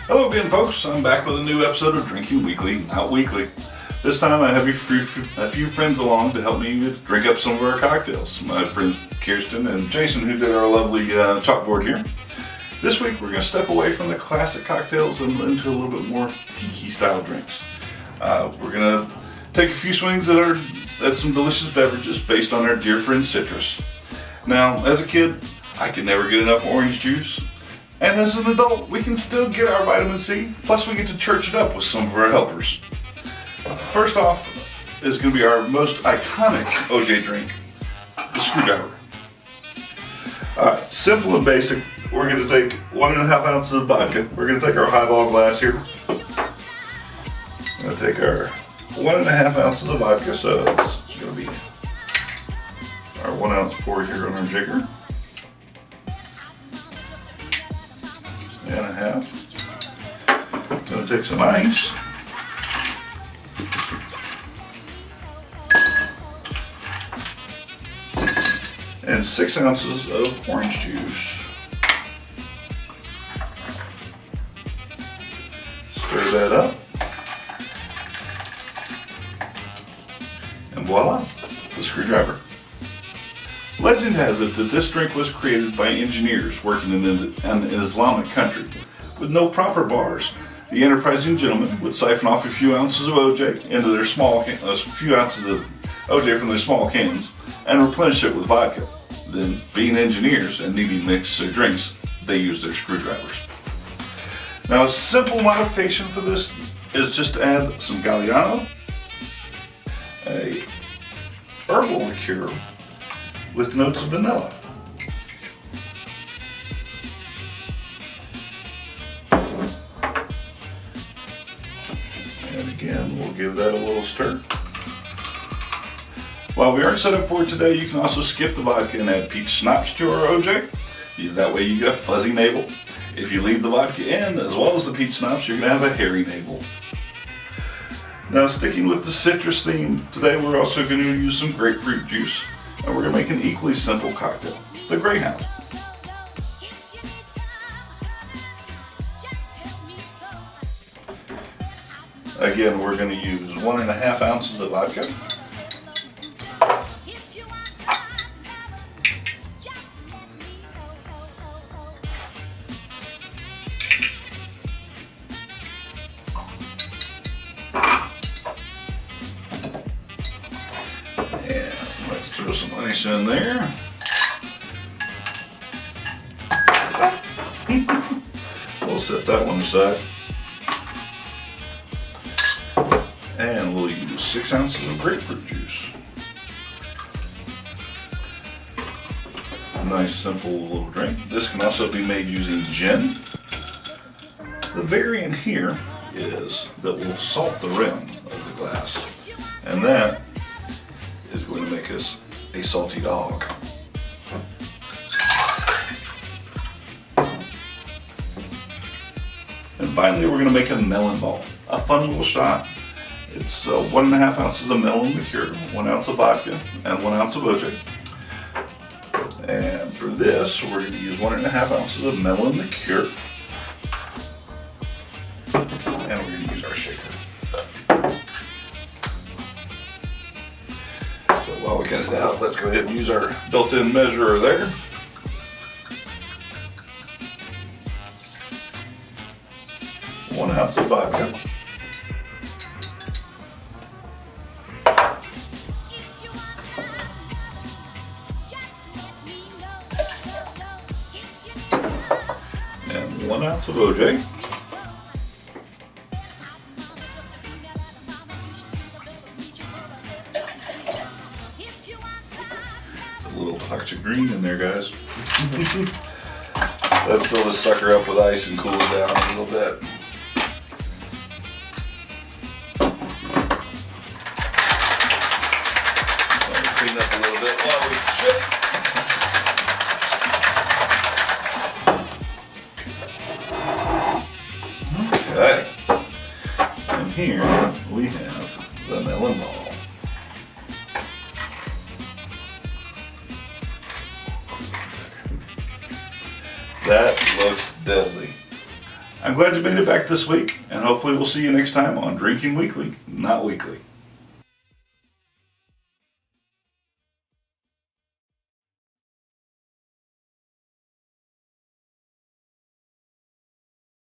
Hello again, folks. I'm back with a new episode of Drinking Weekly, not weekly. This time I have a few friends along to help me drink up some of our cocktails. My friends Kirsten and Jason, who did our lovely chalkboard here. This week we're going to step away from the classic cocktails and into a little bit more tiki style drinks. We're going to take a few swings at some delicious beverages based on our dear friend citrus. Now, as a kid, I could never get enough orange juice. And as an adult, we can still get our vitamin C, plus we get to church it up with some of our helpers. First off is going to be our most iconic OJ drink, the screwdriver. Simple and basic, we're going to take 1.5 ounces of vodka. We're going to take our highball glass here. We're going to take our 1.5 ounces of vodka, so it's going to be our 1 ounce pour here on our jigger. And a half. Going to take some ice. And 6 ounces of orange juice. Stir that up. And voila, the screwdriver. Legend has it that this drink was created by engineers working in an Islamic country. With no proper bars, the enterprising gentlemen would siphon off a few ounces of OJ into their few ounces of OJ from their small cans and replenish it with vodka. Then, being engineers and needing to mix their drinks, they use their screwdrivers. Now, a simple modification for this is just to add some Galliano, a herbal liqueur with notes of vanilla. And again, we'll give that a little stir. While we aren't set up for it today, you can also skip the vodka and add peach schnapps to our OJ. That way you get a fuzzy navel. If you leave the vodka in, as well as the peach schnapps, you're going to have a hairy navel. Now, sticking with the citrus theme, today we're also going to use some grapefruit juice. And we're going to make an equally simple cocktail, the Greyhound. Again, we're going to use 1.5 ounces of vodka. Throw some ice in there. We'll set that one aside. And we'll use 6 ounces of grapefruit juice. A nice simple little drink. This can also be made using gin. The variant here is that we'll salt the rim of the glass. And that is going to make us a salty dog. And finally, we're going to make a melon ball. A fun little shot. It's 1.5 ounces of melon liqueur, 1 ounce of vodka, and 1 ounce of OJ. And for this, we're going to use 1.5 ounces of melon liqueur. And we're going to use our shaker. While we get it out, let's go ahead and use our built-in measurer there. One ounce of vodka. And 1 ounce of OJ. A little toxic green in there, guys. Let's fill this sucker up with ice and cool it down a little bit. Clean up a little bit while we shake. Okay. And here we have the melon ball. That looks deadly. I'm glad you made it back this week, and hopefully we'll see you next time on Drinking Weekly, Not Weekly.